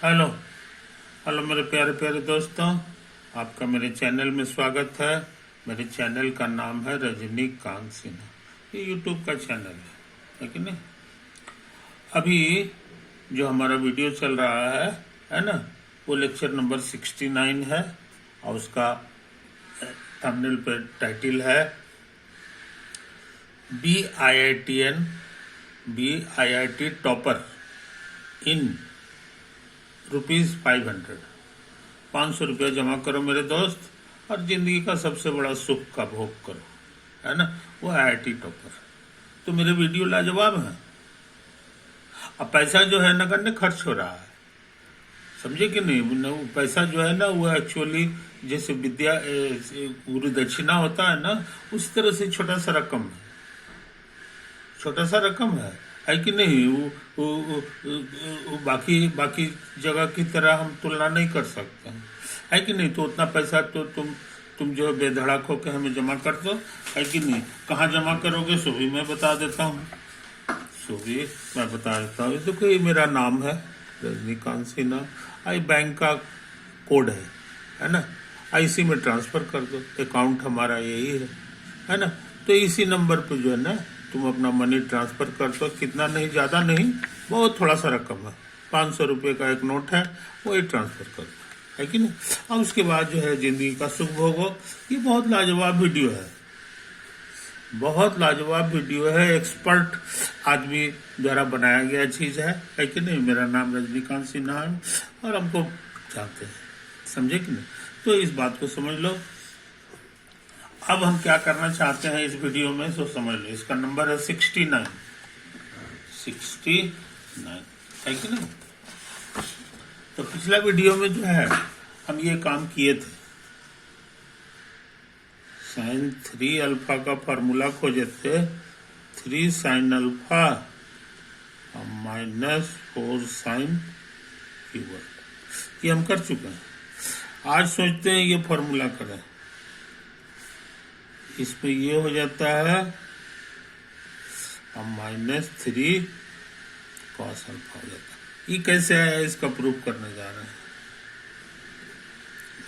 Hello hello मेरे प्यारे प्यारे दोस्तों, आपका मेरे चैनल में स्वागत है। मेरे चैनल का नाम है रजनीकांत सिन्हा। ये यूट्यूब का चैनल है कि नहीं। अभी जो हमारा वीडियो चल रहा है ना, वो लेक्चर नंबर 69 है और उसका थंबनेल पे टाइटल है BIIT टॉपर इन ₹500। 500 रुपया जमा करो मेरे दोस्त, और जिंदगी का सबसे बड़ा सुख का भोग करो, है ना। वो IIT टॉपर। तो मेरे वीडियो लाजवाब है। अब पैसा जो है नगण्य खर्च हो रहा है, समझे कि नहीं। वो पैसा जो है ना, वो एक्चुअली जैसे विद्या गुरु दक्षिणा होता है ना, उस तरह से छोटा सा रकम है, छोटा सा रकम है कि नहीं। वो बाकी बाकी जगह की तरह हम तुलना नहीं कर सकते हैं, है कि नहीं। तो उतना पैसा तो तुम जो है बेधड़क होकर हमें जमा कर दो, है कि नहीं। कहाँ जमा करोगे सो भी मैं बता देता हूँ, देखो ये मेरा नाम है रजनीकांत सिन्हा। आई बैंक का कोड है ना। IC में ट्रांसफर कर दो, अकाउंट हमारा यही है ना। तो इसी नंबर पे जो है ना, तुम अपना मनी ट्रांसफर कर दो। कितना नहीं, ज़्यादा नहीं, बहुत थोड़ा सा रकम है। 500 रुपये का एक नोट है, वही ट्रांसफर कर दो, है कि नहीं। और उसके बाद जो है जिंदगी का सुख भोगो। ये बहुत लाजवाब वीडियो है, बहुत लाजवाब वीडियो है। एक्सपर्ट आदमी द्वारा बनाया गया चीज़ है कि नहीं। मेरा नाम रजनीकांत सिन्हा है और हमको जानते हैं, समझे कि नहीं। तो इस बात को समझ लो। अब हम क्या करना चाहते हैं इस वीडियो में, सो समझ लो। इसका नंबर है 69 है कि नहीं। तो पिछला वीडियो में जो है हम ये काम किए थे। sin 3 अल्फा का फार्मूला खोजे थे। 3 sin अल्फा -4 sin क्यूब, ये हम कर चुके हैं। आज सोचते हैं ये फार्मूला करें। इसमें ये हो जाता है -3 cos अल्फा हो जाता है। ये कैसे आया, इसका प्रूफ करने जा रहे हैं,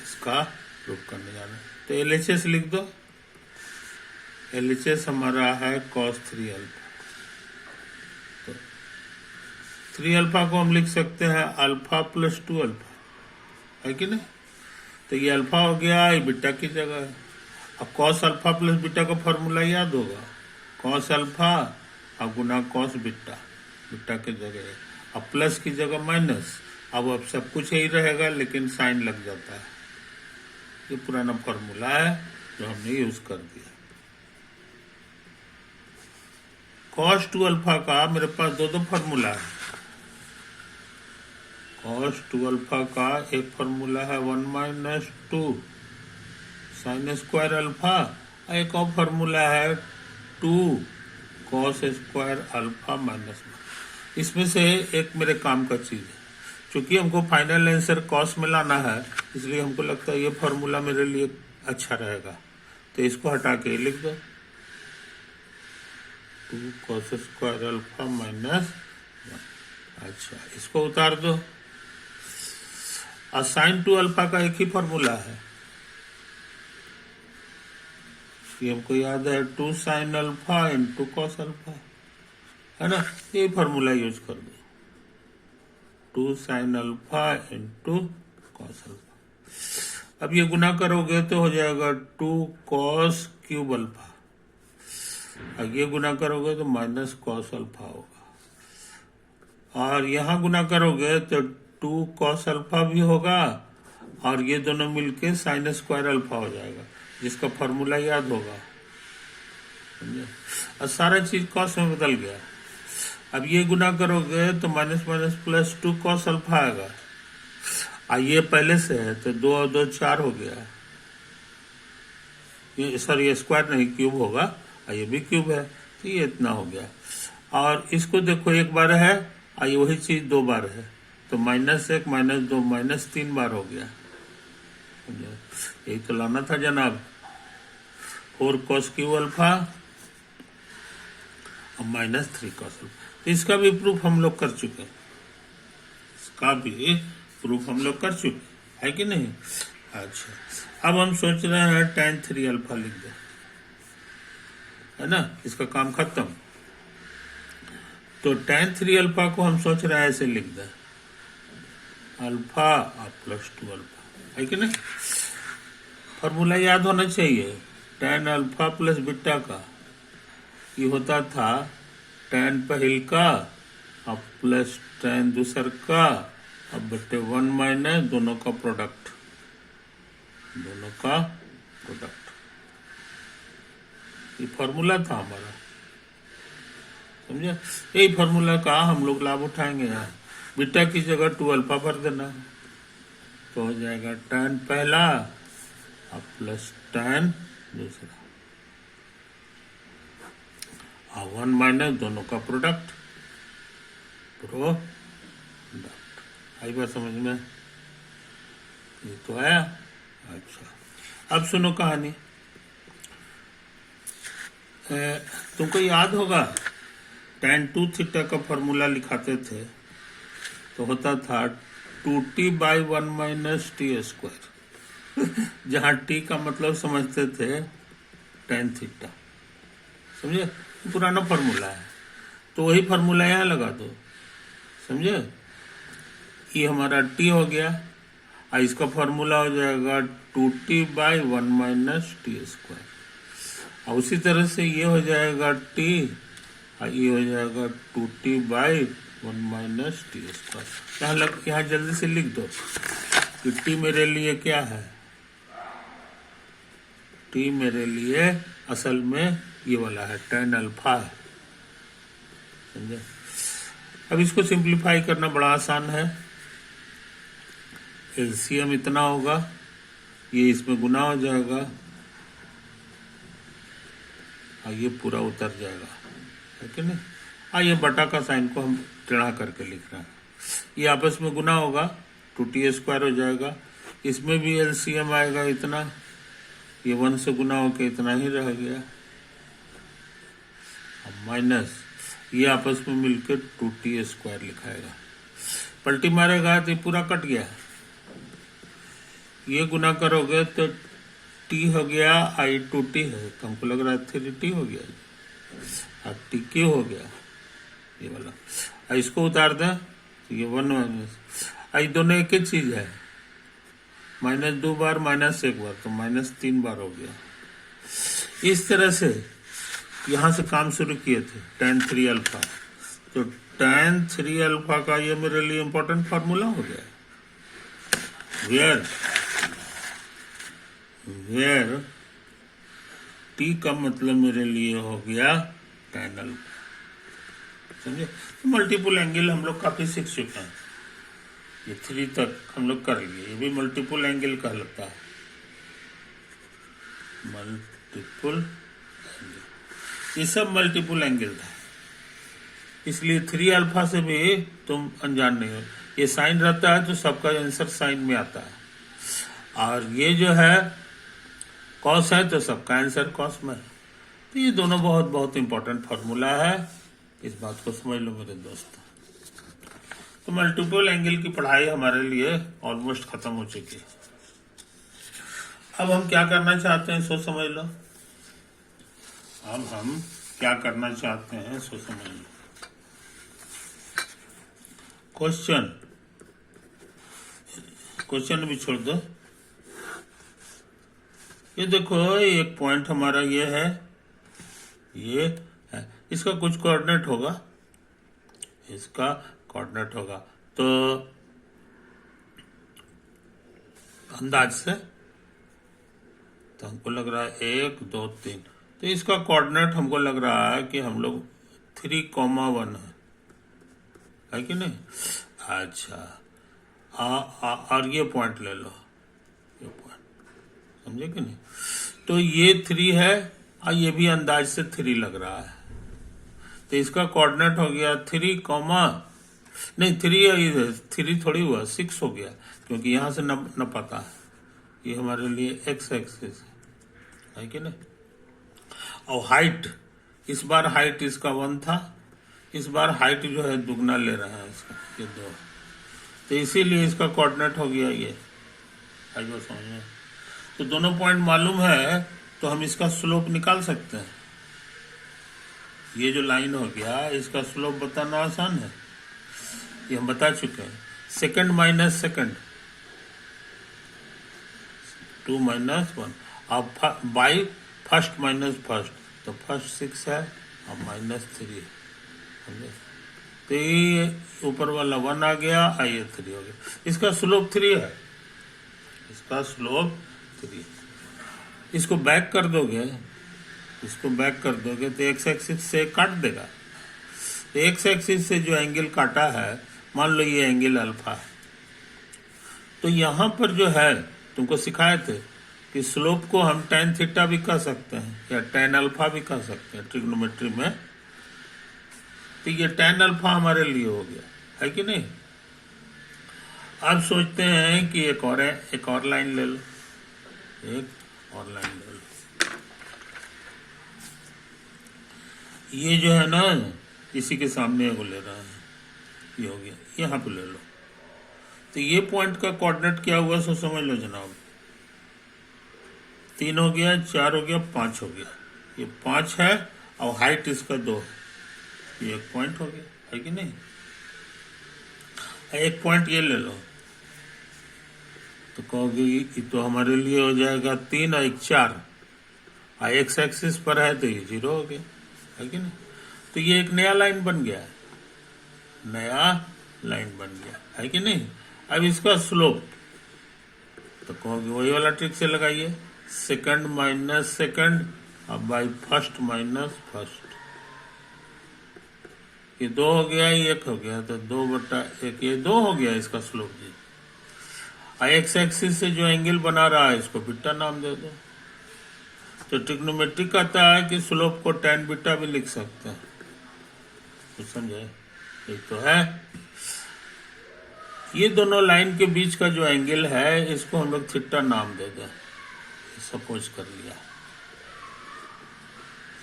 इसका प्रूफ करने जा रहे हैं। तो LHS लिख दो। LHS हमारा है cos 3 अल्फा। तो 3 अल्फा को हम लिख सकते हैं अल्फा प्लस 2 अल्फा, है कि नहीं। तो ये अल्फा हो गया, ये बीटा की जगह है। अब कॉस अल्फा प्लस बीटा का फॉर्मूला याद होगा। कॉस अल्फा और गुना कॉस बीटा, बीटा की जगह है। अब प्लस की जगह माइनस। अब सब कुछ यही रहेगा, लेकिन साइन लग जाता है। ये पुराना फॉर्मूला है जो हमने यूज कर दिया। कॉस 2 अल्फा का मेरे पास दो फॉर्मूला है। कॉस 2 अल्फा का एक फॉर्मूला है 1 - 2 sin स्क्वायर अल्फा, एक और फॉर्मूला है 2 cos स्क्वायर अल्फा -1। इसमें से एक मेरे काम का चीज है। चूंकि हमको फाइनल आंसर कॉस में लाना है, इसलिए हमको लगता है ये फॉर्मूला मेरे लिए अच्छा रहेगा। तो इसको हटा के लिख दो, 2 cos स्क्वायर अल्फा -1। अच्छा, इसको उतार दो। और sin 2 अल्फा का एक ही फॉर्मूला है, ये हमको याद है 2 sin alpha into cos alpha, है ना। ये फॉर्मूला यूज कर दो, 2 sin alpha into cos alpha. अब ये गुना करोगे तो हो जाएगा 2 cos क्यूब अल्फा। अब ये गुना करोगे तो माइनस cos अल्फा होगा। और यहाँ गुना करोगे तो 2 cos अल्फा भी होगा, और ये दोनों मिलके sin स्क्वायर अल्फा हो जाएगा, जिसका फॉर्मूला याद होगा। और सारा चीज कॉस में बदल गया। अब ये गुना करोगे तो minus minus plus 2 cos alpha आएगा। और ये पहले से है तो 2 और 2 4 हो गया। ये सॉरी स्क्वायर नहीं, क्यूब होगा, और ये भी क्यूब है, तो ये इतना हो गया। और इसको देखो, एक बार है और ये वही चीज 2 बार है, तो -1 -2 -3 बार हो गया। यही तो लाना था जनाब। 4 cos क्यूब अल्फा और -3 cos अल्फा। तो इसका भी प्रूफ हम लोग कर चुके हैं, इसका भी प्रूफ हम लोग कर चुके है कि नहीं। अच्छा, अब हम सोच रहे हैं tan 3 अल्फा लिख दे, है ना, इसका काम खत्म। तो tan 3 अल्फा को हम सोच रहे हैं ऐसे लिख दे, अल्फा प्लस 2 अल्फा, है कि नहीं। फॉर्मूला याद होना चाहिए, tan अल्फा प्लस बीटा का ये होता था tan पहल का अब प्लस tan दूसर का अब बटे 1 माइनस दोनों का प्रोडक्ट, ये फॉर्मूला था हमारा, समझे। यही फॉर्मूला का हम लोग लाभ उठाएंगे। यहाँ बीटा की जगह 2 अल्फा भर देना, तो हो जाएगा tan पहला अब प्लस tan दूसरा और 1 माइनस दोनों का प्रोडक्ट। आई बात समझ में, ये तो आया। अच्छा, अब सुनो कहानी। तुमको याद होगा tan 2 थीटा का फॉर्मूला लिखाते थे तो होता था 2t by 1 minus T square, जहाँ t का मतलब समझते थे tan थीटा, समझे, पुराना फॉर्मूला है। तो वही फॉर्मूला यहाँ लगा दो, समझे। ये हमारा t हो गया और इसका फॉर्मूला हो जाएगा 2t by 1 minus T square, और उसी तरह से ये हो जाएगा t और ये हो जाएगा 2t by 1 minus T square. यहाँ जल्दी से लिख दो कि t मेरे लिए क्या है, t मेरे लिए असल में ये वाला है tan अल्फा है, समझे। अब इसको सिंप्लीफाई करना बड़ा आसान है। एलसीएम इतना होगा, ये इसमें गुना हो जाएगा और ये पूरा उतर जाएगा, है कि नहीं। ये बटा का साइन को हम टेढ़ा करके लिख रहे हैं, ये आपस में गुना होगा 2t स्क्वायर हो जाएगा, इसमें भी एलसीएम आएगा इतना, ये 1 से गुना होकर इतना ही रह गया, माइनस ये आपस में मिलकर 2t स्क्वायर लिखाएगा, पलटी मारेगा तो ये पूरा कट गया, ये गुना करोगे तो t हो गया आई 2t है, तो हमको लग रहा है 3t हो गया, अब t क्यों हो गया ये वाला, इसको उतार दें तो ये 1 माइनस, आई दोनों एक ही चीज है, माइनस 2 बार माइनस 1 बार, तो माइनस 3 बार हो गया। इस तरह से यहाँ से काम शुरू किए थे tan 3 अल्फा, तो tan 3 अल्फा का ये मेरे लिए इंपॉर्टेंट फार्मूला हो गया, वेयर t का मतलब मेरे लिए हो गया tan अल्फा, समझे। तो मल्टीपल एंगल हम लोग काफी सीख चुके हैं, ये 3 तक हम लोग कर लिए, ये भी मल्टीपल एंगल कहलाता है, मल्टीपल, ये सब मल्टीपल एंगल था, इसलिए 3 अल्फा से भी तुम अनजान नहीं हो। ये साइन रहता है तो सबका आंसर साइन में आता है, और ये जो है कॉस है तो सबका आंसर कॉस में। तो ये दोनों बहुत बहुत इंपॉर्टेंट फार्मूला है, इस बात को समझ लो मेरे दोस्त। तो मल्टीपल एंगल की पढ़ाई हमारे लिए ऑलमोस्ट खत्म हो चुकी है। अब हम क्या करना चाहते हैं सोच समझ लो, अब हम क्या करना चाहते हैं सोच समझ लो। क्वेश्चन भी छोड़ दो, ये देखो एक पॉइंट हमारा ये है, ये है, इसका कुछ कोऑर्डिनेट होगा, इसका कोऑर्डिनेट होगा, तो अंदाज से तो हमको लग रहा है 1 2 3, तो इसका कोऑर्डिनेट हमको लग रहा है कि हम लोग 3,1 है कि नहीं। अच्छा, और ये पॉइंट ले लो, ये पॉइंट, समझे कि नहीं। तो ये 3 है और ये भी अंदाज से 3 लग रहा है, तो इसका कोऑर्डिनेट हो गया 3, नहीं 3 थोड़ी हुआ 6 हो गया, क्योंकि यहां से न पता है, ये हमारे लिए एक्स एक्सिस है कि नहीं। और हाइट, इस बार हाइट इसका 1 था, इस बार हाइट जो है दुगना ले रहे हैं इसका, ये 2, तो इसीलिए इसका कोऑर्डिनेट हो गया ये। आई बात समझ में? तो दोनों पॉइंट मालूम है तो हम इसका स्लोप निकाल सकते हैं। ये जो लाइन हो गया इसका स्लोप बताना आसान है, ये हम बता चुके हैं। सेकंड माइनस सेकंड 2 माइनस 1, अब बाई फर्स्ट माइनस फर्स्ट, तो फर्स्ट 6 है और माइनस 3 समझे? तो ये ऊपर वाला 1 आ गया और ये 3 हो गया। इसका स्लोप 3 है, इसका स्लोप 3। इसको बैक कर दोगे, इसको बैक कर दोगे तो एक्स एक्सिस से काट देगा। तो एक्स एक्सिस से जो एंगल काटा है, मान लो ये एंगल अल्फा है, तो यहाँ पर जो है तुमको सिखाए थे कि स्लोप को हम tan थीटा भी कह सकते हैं या tan अल्फा भी कह सकते हैं ट्रिग्नोमेट्री में। तो ये tan अल्फा हमारे लिए हो गया है कि नहीं। अब सोचते हैं कि एक और लाइन ले लो, एक और लाइन ले लो। ये जो है ना इसी के सामने को ले रहा है, ये हो गया, यहाँ पे ले लो। तो ये पॉइंट का कोऑर्डिनेट क्या हुआ सो समझ लो जनाब। 3 हो गया, 4 हो गया, 5 हो गया। ये 5 है और हाइट इसका 2 है, ये एक पॉइंट हो गया है कि नहीं। एक पॉइंट ये ले लो तो कहोगे ये तो हमारे लिए हो जाएगा 3 और 1 4, और एक्स एक्सिस पर है तो ये 0 हो गया है कि नहीं। तो ये एक नया लाइन बन गया है, नया लाइन बन गया है कि नहीं। अब इसका स्लोप तो कहोगे वही वाला ट्रिक से लगाइए, सेकंड माइनस सेकंड अब बाई फर्स्ट माइनस फर्स्ट। ये 2 हो गया, ये 1 हो गया, तो 2/1 ये 2 हो गया इसका स्लोप जी। एक्स एक्सिस से जो एंगल बना रहा है इसको बीटा नाम दे दो। तो ट्रिग्नोमेट्री कहता है कि स्लोप को tan बीटा भी लिख सकते हैं, कुछ समझे? एक तो है ये दोनों लाइन के बीच का जो एंगल है इसको हम लोग थीटा नाम दे दें, सपोज कर लिया,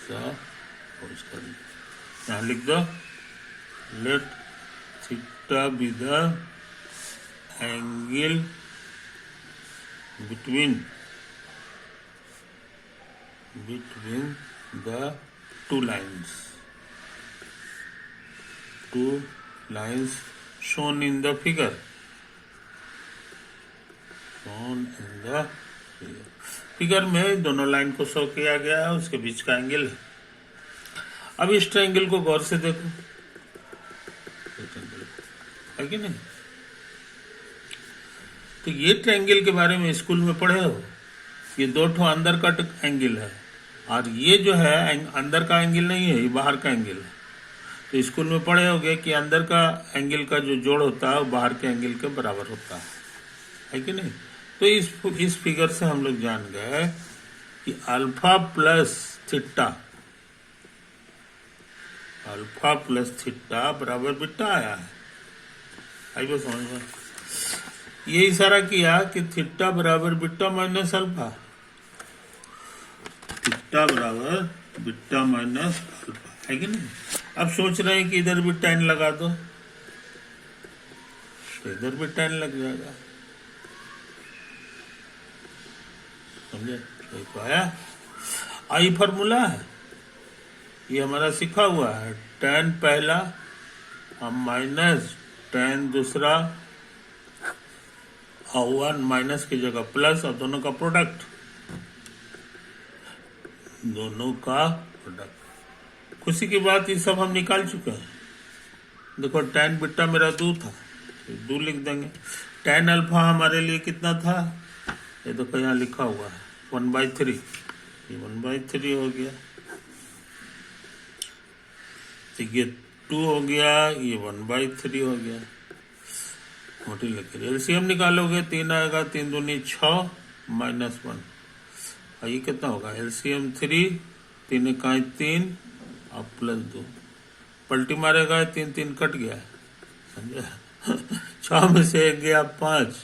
सपोज कर लिया। यहाँ लिख दो, let theta be the angle between the two lines shown in the figure, figure में दोनों लाइन को शो किया गया है, उसके बीच का एंगल है। अब इस ट्रायंगल को गौर से देखो, है कि नहीं। तो ये ट्रायंगल के बारे में स्कूल में पढ़े हो, ये 2 ठो अंदर का एंगल है और ये जो है अंदर का एंगल नहीं है, ये बाहर का एंगल है। तो स्कूल में पढ़े होगे कि अंदर का एंगल का जो जोड़ होता है वो बाहर के एंगल के बराबर होता है कि नहीं। तो इस फिगर से हम लोग जान गए कि अल्फा प्लस थीटा बराबर बीटा आया है। आई वो समझ में? ये इशारा किया कि थीटा बराबर बीटा माइनस अल्फा, थीटा बराबर बीटा माइनस अल्फा, है कि नहीं। अब सोच रहे हैं कि इधर भी tan लगा दो तो इधर भी tan लग जाएगा, समझे? तो आया आई फॉर्मूला है, ये हमारा सीखा हुआ है। tan पहला और माइनस tan दूसरा और 1 माइनस की जगह प्लस और दोनों का प्रोडक्ट, खुशी की बात ये सब हम निकाल चुके हैं। देखो tan बीटा मेरा 2 था, तो 2 लिख देंगे। tan अल्फा हमारे लिए कितना था, ये देखो यहाँ लिखा हुआ है 1/3, ये 1/3 हो गया। तो ये 2 हो गया, ये 1/3 हो गया। मोटी लकीर एलसीएम निकालोगे 3 आएगा, 3 दूनी 6 माइनस 1, और ये कितना होगा एलसीएम 3, 3 इकाई 3 और प्लस 2, पलटी मारेगा 3 3 कट गया, समझे। 6 में से 1 गया 5,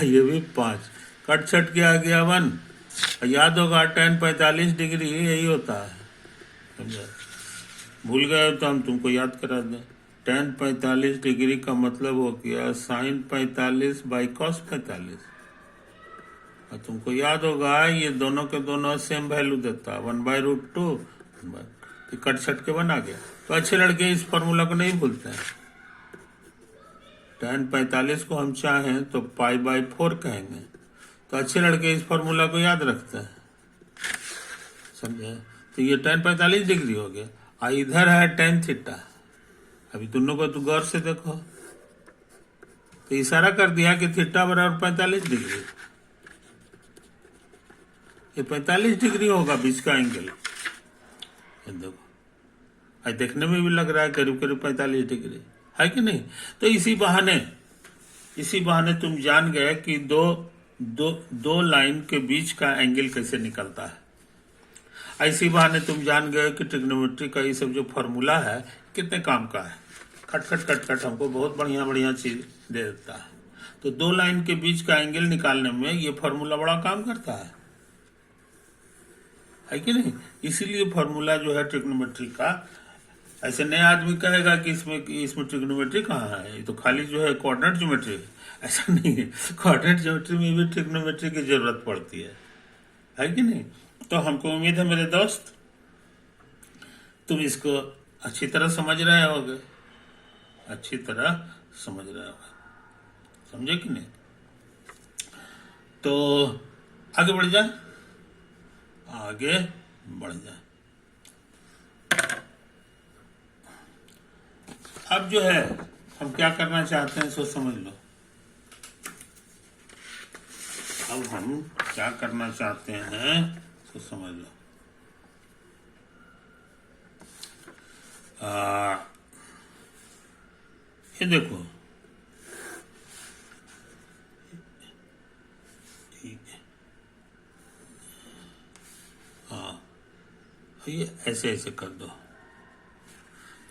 ये भी 5 कट छट के आ गया 1। याद होगा tan 45 डिग्री यही होता है, समझे। भूल गए तो हम तुमको याद करा दें। tan 45 डिग्री का मतलब हो गया sin 45 बाई cos 45। और तुमको याद होगा ये दोनों के दोनों सेम वैल्यू देता है, 1/√2। कट छट के बना गया। तो अच्छे लड़के इस फॉर्मूला को नहीं भूलते हैं। tan 45 को हम चाहें तो π/4 कहेंगे, तो अच्छे लड़के इस फॉर्मूला को याद रखते हैं, समझे। तो ये tan 45 डिग्री हो गया, और इधर है tan थीटा। अभी दोनों को तो गौर से देखो, तो इशारा कर दिया कि थीटा बराबर 45 डिग्री। ये 45 डिग्री होगा बीच का एंगल। ये देखो, आज देखने में भी लग रहा है करीब करीब 45 डिग्री, है कि नहीं। तो इसी बहाने तुम जान गए कि दो लाइन के बीच का एंगल कैसे निकलता है। इसी बहाने तुम जान गए कि ट्रिग्नोमेट्री का ये सब जो फॉर्मूला है कितने काम का है। खट हमको बहुत बढ़िया चीज दे देता है। तो दो लाइन के बीच का एंगल निकालने में ये फॉर्मूला बड़ा काम करता है कि नहीं। इसीलिए फॉर्मूला जो है ट्रिग्नोमेट्री का, ऐसे नया आदमी कहेगा कि इसमें ट्रिग्नोमेट्री कहाँ है, ये तो खाली जो है कोऑर्डिनेट ज्योमेट्री है। ऐसा नहीं है, कोऑर्डिनेट ज्योमेट्री में भी ट्रिग्नोमेट्री की जरूरत पड़ती है कि नहीं। तो हमको उम्मीद है मेरे दोस्त तुम इसको अच्छी तरह समझ रहे होगे, समझे कि नहीं। तो आगे बढ़ जा। अब जो है हम क्या करना चाहते हैं सो समझ लो। अब हम क्या करना चाहते हैं सो समझ लो। ये देखो, ठीक है, हाँ, ये ऐसे कर दो।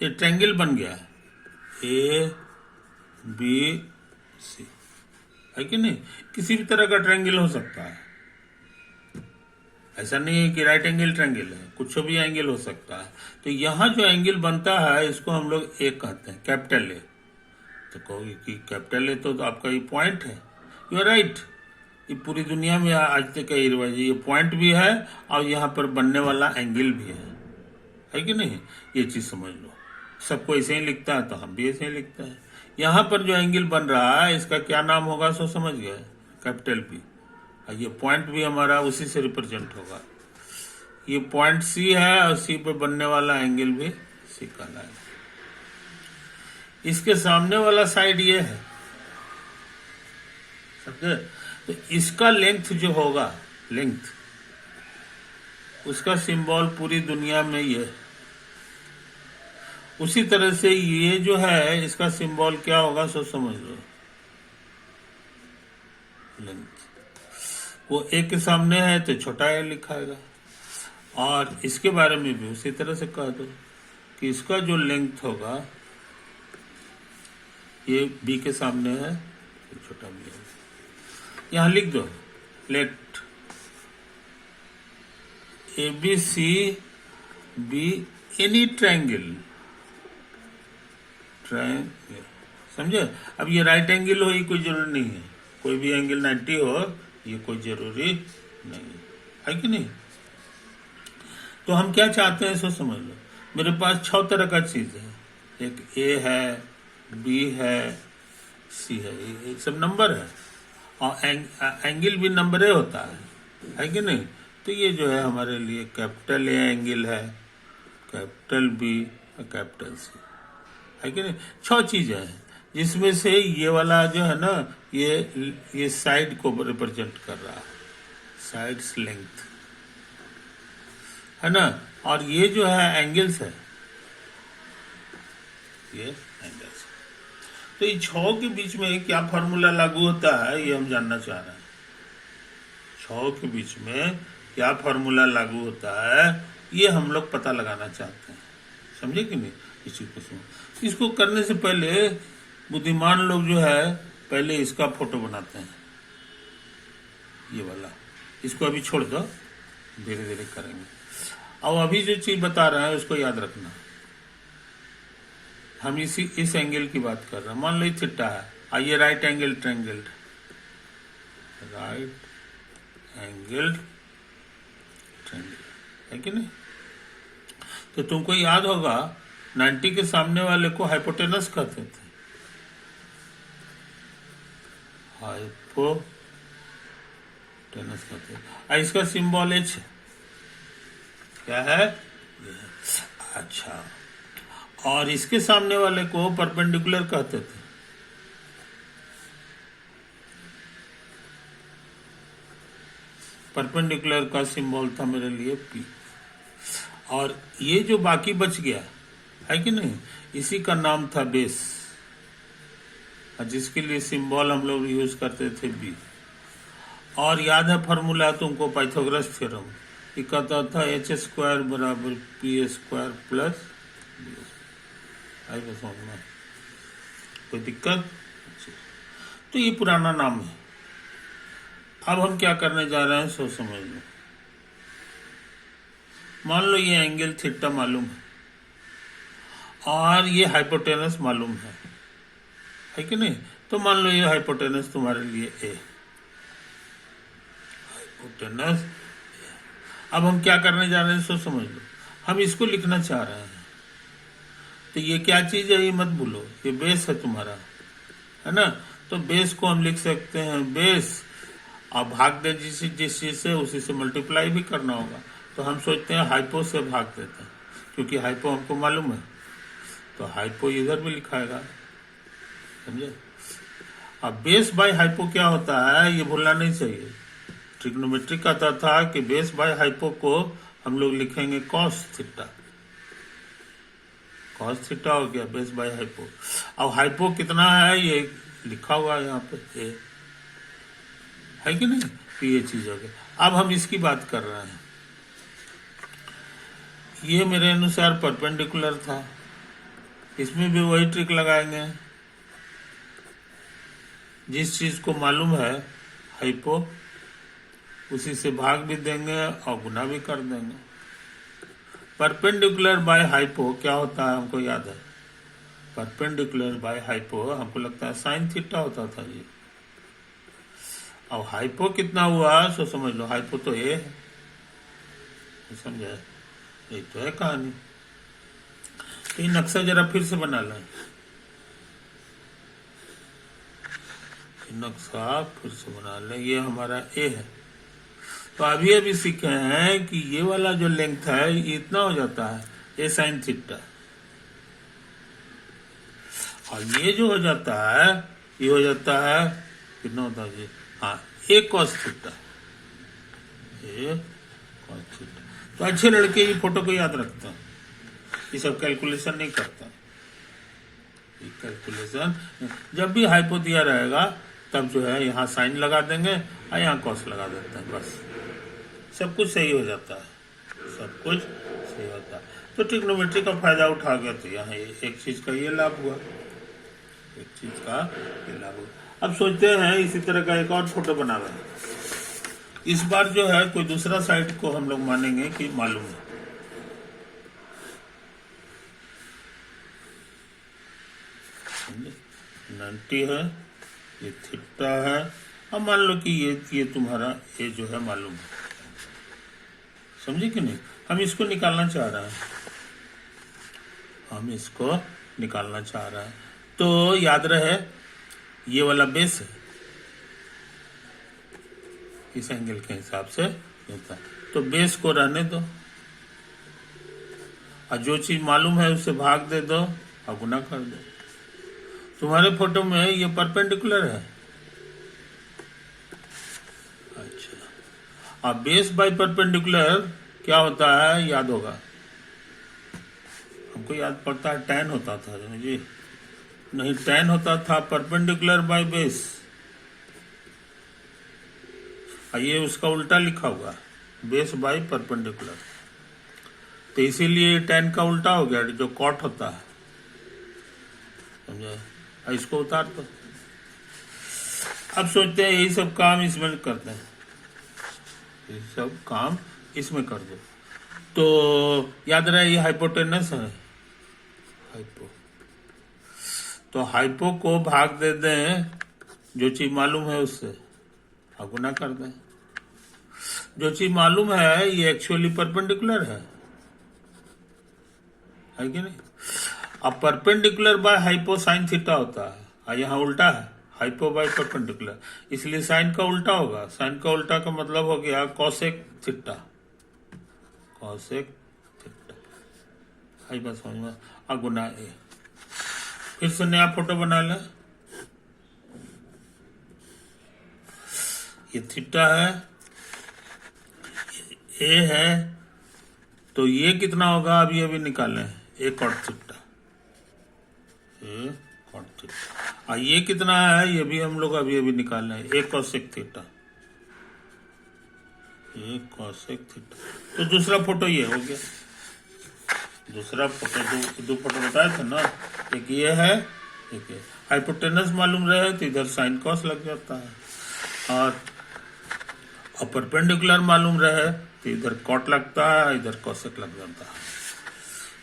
ये ट्रायंगल बन गया है ABC, है कि नहीं। किसी भी तरह का ट्रायंगल हो सकता है, ऐसा नहीं है कि राइट एंगल ट्रायंगल है, कुछ भी एंगल हो सकता है। तो यहाँ जो एंगल बनता है इसको हम लोग ए कहते हैं, कैपिटल ए। तो कहोगे कि कैपिटल ए तो आपका ये पॉइंट है। यू आर राइट, ये पूरी दुनिया में आज तक यही रिवाज है, ये पॉइंट भी है और यहाँ पर बनने वाला एंगल भी है कि नहीं। ये चीज समझ लो। सबको ऐसे ही लिखता है तो हम भी ऐसे ही लिखते हैं। यहाँ पर जो एंगल बन रहा है इसका क्या नाम होगा सो समझ गए, कैपिटल पी। ये पॉइंट भी हमारा उसी से रिप्रेजेंट होगा। ये पॉइंट सी है और सी पे बनने वाला एंगल भी सी कहलाएगा। इसके सामने वाला साइड ये है, समझे। तो इसका लेंथ जो होगा, लेंथ, उसका सिंबल पूरी दुनिया में ये है। उसी तरह से ये जो है इसका सिंबल क्या होगा सो समझ लो, लेंथ। वो ए के सामने है तो छोटा ए लिखाएगा। और इसके बारे में भी उसी तरह से कह दो कि इसका जो लेंथ होगा, ये बी के सामने है तो छोटा बी है। यहां लिख दो, let ABC be any triangle, समझे। अब ये राइट एंगल हो, ये कोई जरूरी नहीं है, कोई भी एंगल 90 हो, ये कोई जरूरी नहीं है कि नहीं। तो हम क्या चाहते हैं सो समझ लो। मेरे पास 6 तरह का चीज है, एक ए है, बी है, सी है, ये सब नंबर है। और एंगल भी नंबर ए होता है कि नहीं। तो ये जो है हमारे लिए कैपिटल ए एंगल है, कैपिटल बी और कैपिटल सी, है कि नहीं। 6 चीजें हैं जिसमें से ये वाला जो है ना, ये साइड को रिप्रेजेंट कर रहा है, साइड्स लेंथ, है ना। और ये जो है एंगल्स है, ये एंगल्स। तो ये 6 के बीच में क्या फॉर्मूला लागू होता है ये हम जानना चाह रहे हैं। 6 के बीच में क्या फॉर्मूला लागू होता है ये हम लोग पता लगाना चाहते हैं, समझे कि नहीं। इसी को इसको करने से पहले बुद्धिमान लोग जो है पहले इसका फोटो बनाते हैं, ये वाला। इसको अभी छोड़ दो, धीरे धीरे करेंगे। और अभी जो चीज बता रहे हैं उसको याद रखना। हम इस एंगल की बात कर रहे हैं। मान लो ये थीटा है, आइए right angle triangle, right angle triangle, है कि नहीं? तो तुमको याद होगा 90 के सामने वाले को हाइपोटेनस कहते थे, हाइपोटेनस कहते हैं। इसका सिंबल एच क्या है? अच्छा, और इसके सामने वाले को परपेंडिकुलर कहते थे। परपेंडिकुलर का सिंबल था मेरे लिए पी। और ये जो बाकी बच गया है कि नहीं, इसी का नाम था बेस, जिसके लिए सिंबल हम लोग यूज करते थे बी। और याद है फॉर्मूला तुमको पाइथागोरस थ्योरम, ये कहता था एच स्क्वायर बराबर पी स्क्वायर प्लस बी। आई बस समझ में, कोई दिक्कत? तो ये पुराना नाम है। अब हम क्या करने जा रहे हैं, सोच समझ लो। मान लो ये एंगल थीटा मालूम है और ये हाइपोटेनस मालूम है कि नहीं? तो मान लो ये हाइपोटेनस तुम्हारे लिए ए, हाइपोटेनस। अब हम क्या करने जा रहे हैं, सोच समझ लो। हम इसको लिखना चाह रहे हैं। तो ये क्या चीज है, ये मत भूलो, ये बेस है तुम्हारा, है ना? तो बेस को हम लिख सकते हैं बेस, अब भाग दे जिस चीज से उसी से मल्टीप्लाई भी करना होगा। तो हम सोचते हैं हाइपो से भाग देते हैं, क्योंकि हाइपो हमको मालूम है, तो हाइपो इधर भी लिखाएगा, समझे? अब बेस बाय हाइपो क्या होता है ये भूलना नहीं चाहिए। ट्रिग्नोमेट्री कहता था कि बेस बाय हाइपो को हम लोग लिखेंगे कॉस थीटा। कॉस थीटा हो गया बेस बाय हाइपो। अब हाइपो कितना है ये लिखा हुआ है यहाँ पे, है कि नहीं? तो ये चीज हो गया। अब हम इसकी बात कर रहे हैं। ये मेरे अनुसार परपेंडिकुलर था, इसमें भी वही ट्रिक लगाएंगे। जिस चीज को मालूम है हाइपो, उसी से भाग भी देंगे और गुना भी कर देंगे। परपेंडिकुलर बाय हाइपो क्या होता है हमको याद है। परपेंडिकुलर बाय हाइपो हमको लगता है साइन थीटा होता था ये। अब हाइपो कितना हुआ सो समझ लो, हाइपो तो ए है, समझा? ये तो है कहानी। तो ये नक्शा जरा फिर से बना लें, नक्शा फिर से बना लें। ये हमारा ए है। तो अभी सीखे हैं कि ये वाला जो लेंथ है ये इतना हो जाता है ए साइन थीटा, और ये जो हो जाता है ये हो जाता है कितना होता है जी, हाँ ए कॉस थीटा, ए कॉस थीटा। तो अच्छे लड़के ये फोटो को याद रखते हैं, ये सब कैलकुलेशन नहीं करता। ये कैलकुलेशन जब भी हाइपो दिया रहेगा तब जो है यहाँ साइन लगा देंगे और यहाँ कॉस लगा देते हैं, बस सब कुछ सही हो जाता है, सब कुछ सही होता है। तो ट्रिग्नोमेट्री का फायदा उठा गया, तो यहाँ एक चीज का ये लाभ हुआ, एक चीज का ये लाभ हुआ। अब सोचते हैं इसी तरह का एक और फोटो बना रहे हैं। इस बार जो है कोई दूसरा साइड को हम लोग मानेंगे कि मालूम है। नंटी है, ये थीटा है, अब मान लो कि ये तुम्हारा ये जो है मालूम है, समझे कि नहीं? हम इसको निकालना चाह रहे हैं, हम इसको निकालना चाह रहे हैं। तो याद रहे ये वाला बेस है, इस एंगल के हिसाब से होता है। तो बेस को रहने दो और जो चीज मालूम है उससे भाग दे दो और गुना कर दो। तुम्हारे फोटो में ये परपेंडिकुलर है, अच्छा। अब बेस बाय परपेंडिकुलर क्या होता है याद होगा, हमको याद पड़ता है tan होता था जी, नहीं tan होता था परपेंडिकुलर बाय बेस, ये उसका उल्टा लिखा हुआ बेस बाय परपेंडिकुलर, तो इसीलिए tan का उल्टा हो गया जो कॉट होता है, समझे? इसको उतार दो। अब सोचते हैं यही सब काम इसमें करते हैं, ये सब काम इसमें कर दो। तो याद रहे ये हाइपोटेनस है, हाइपो, तो हाइपो को भाग दे दें जो चीज मालूम है उससे और गुना कर दें। जो चीज मालूम है ये एक्चुअली परपेंडिकुलर है कि नहीं। अब perpendicular by hypo sine theta होता है और यहाँ उल्टा है हाइपो बाय परपेंडिकुलर, इसलिए साइन का उल्टा होगा। साइन का उल्टा का मतलब हो गया कॉसेक थीटा, कॉसेक थीटा। आई बात समझ में आ गुना ए। फिर से नया फोटो बना लें। ये थीटा है, ए है, तो ये कितना होगा अभी अभी निकालें, ए कॉट थीटा, ए कॉट थीटा। ये कितना है ये भी हम लोग अभी अभी निकाल रहे हैं, ए कॉसेक थीटा, ए कॉसेक थीटा। तो दूसरा फोटो ये हो गया। दूसरा फोटो दो फोटो बताए थे ना, एक ये है एक ये। हाइपोटेनस मालूम रहे तो इधर साइन कॉस लग जाता है, और परपेंडिकुलर मालूम रहे तो इधर कॉट लगता है इधर कॉसेक लग जाता है।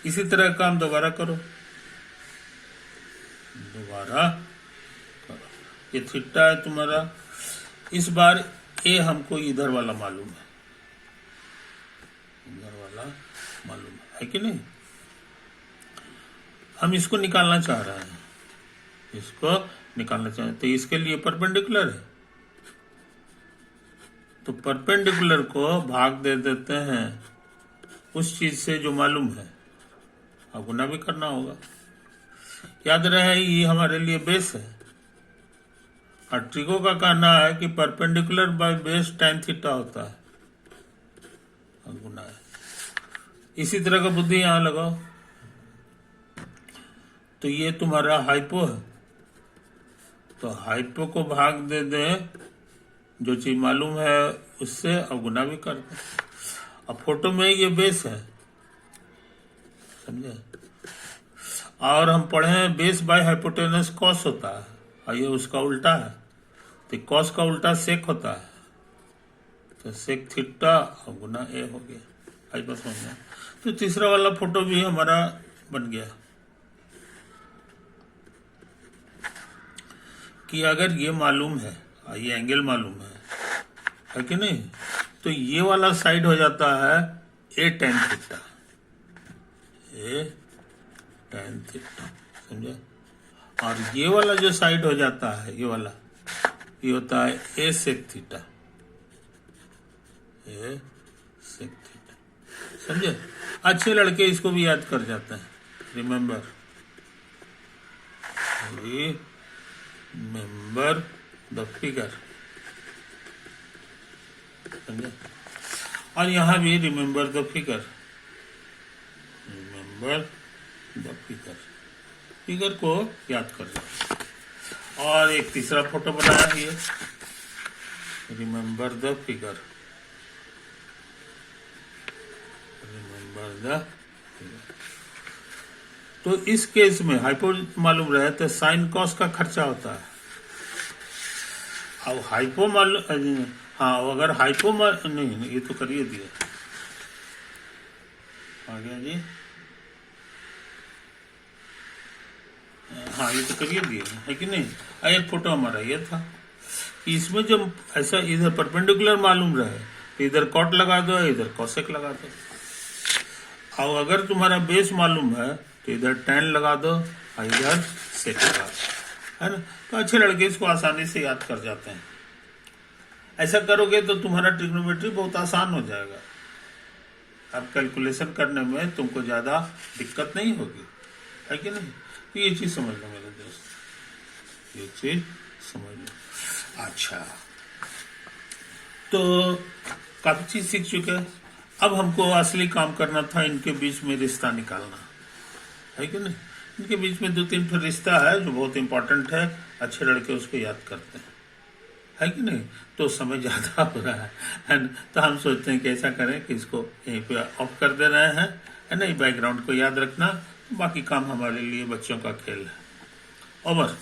इसी तरह काम दोबारा करो, दोबारा करो। ये थीटा है तुम्हारा, इस बार ए हमको इधर वाला मालूम है, इधर वाला मालूम है कि नहीं। हम इसको निकालना चाह रहे हैं, इसको निकालना चाह रहे हैं, तो इसके लिए परपेंडिकुलर है, तो परपेंडिकुलर को भाग दे देते हैं उस चीज से जो मालूम है, और गुना भी करना होगा। याद रहे ये हमारे लिए बेस है, और ट्रिको का कहना है कि perpendicular by base tan theta होता है, और गुना है। इसी तरह का बुद्धि यहां लगाओ। तो ये तुम्हारा हाइपो है, तो हाइपो को भाग दे दें जो चीज मालूम है उससे, और गुना भी कर दें। अब फोटो में ये बेस है, समझे। और हम पढ़े हैं बेस बाय हाइपोटेनस कॉस होता है, और ये उसका उल्टा है, तो कॉस का उल्टा सेक होता है, तो सेक थीटा और गुना ए हो गया। आई बात समझ में। तो तीसरा वाला फोटो भी हमारा बन गया कि अगर ये मालूम है और ये एंगल मालूम है कि नहीं, तो ये वाला साइड हो जाता है ए tan थीटा, ए tan थीटा, समझे। और ये वाला जो साइड हो जाता है ये वाला, ये होता है ए सेक थीटा, ए सेक थीटा, समझे। अच्छे लड़के इसको भी याद कर जाते हैं, रिमेम्बर द फिगर, समझे। और यहां भी remember the figure, remember the figure, figure को याद कर लो। और एक तीसरा फोटो बनाया है ये, remember the figure, remember the figure. तो इस केस में हाइपो मालूम रहे तो साइन कॉस का खर्चा होता है। अब हाइपो मालूम, हाँ अगर हाइपो नहीं ये तो करिए दिया, आ गया जी, हाँ ये तो करिए दिए है कि नहीं। एक फोटो हमारा ये था कि इसमें जब ऐसा इधर परपेंडिकुलर मालूम रहे तो इधर कॉट लगा दो इधर कॉसेक लगा दो, और अगर तुम्हारा बेस मालूम है तो इधर tan लगा दो और इधर सेक लगा दो, है ना। तो अच्छे लड़के इसको आसानी से याद कर जाते हैं। ऐसा करोगे तो तुम्हारा ट्रिग्नोमेट्री बहुत आसान हो जाएगा, अब कैलकुलेशन करने में तुमको ज्यादा दिक्कत नहीं होगी, है कि नहीं। तो ये चीज समझ लो मेरे दोस्त, ये चीज समझ लो। अच्छा, तो काफी चीज सीख चुके हैं, अब हमको असली काम करना था, इनके बीच में रिश्ता निकालना, है कि नहीं। इनके बीच में 2-3 ठो रिश्ता है जो बहुत इंपॉर्टेंट है, अच्छे लड़के उसको याद करते हैं, है कि नहीं। तो समय ज्यादा हो रहा है ना, तो हम सोचते हैं कि ऐसा करें कि इसको यहीं पे ऑफ कर दे रहे हैं, है ना। बैकग्राउंड को याद रखना, बाकी काम हमारे लिए बच्चों का खेल है। ओवर।